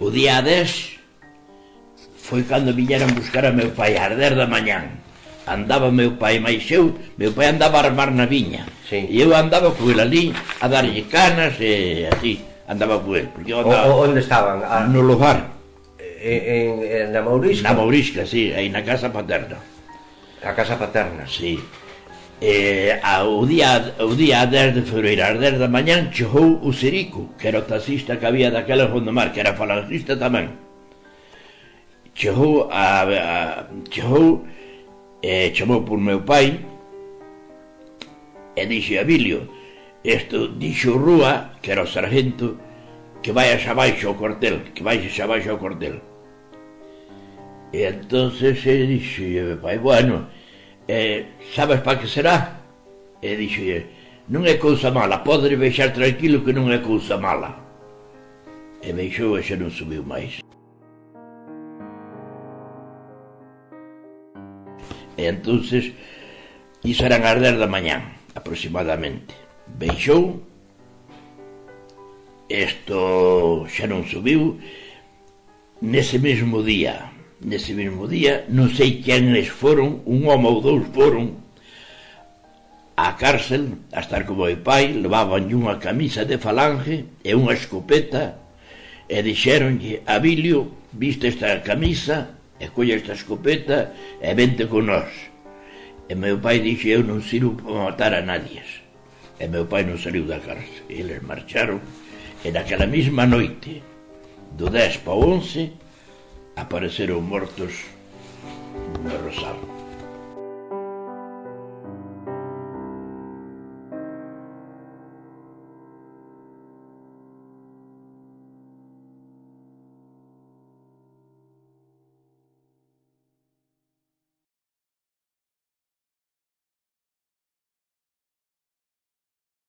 O día 10 foi cando viñeran buscar a meu pai ás 10 da mañán. Andaba meu pai máis eu, meu pai andaba a armar na viña, e eu andaba con el ali a darlle canas e así, andaba con el. Onde estaban? No lugar. Na Mourisca? Na Mourisca, sí, aí na casa paterna. A casa paterna? Sí. O día 10 de febreiro, ás 10 da mañán, chegou o Serico, que era o taxista que había daquela en Gondomar, que era falangista tamén. Chegou chamou por meu pai e dixo: Abilio, dixo Rúa, que era o sargento, que vayas abaixo ao cuartel, e entonces dixo meu pai: bueno, sabes para que será? E dixo: non é cousa mala, podes vexar tranquilo que non é cousa mala. E vexou e xa non subiu máis. E entonces iso eran as 10 da mañán aproximadamente. Baixou, isto xa non subiu. Nese mesmo día non sei quenes foron, un home ou dous foron á cárcel a estar con meu pai. Levaban unha camisa de falange e unha escopeta e dixéronlle: Abilio, viste esta camisa e colle esta escopeta e vente con nós. E meu pai dixe: eu non sirvo para matar a nadie. E meu pai non saliu da cárcel. Eles marcharon e naquela mesma noite, do 10 para o 11, apareceron mortos no Rosal.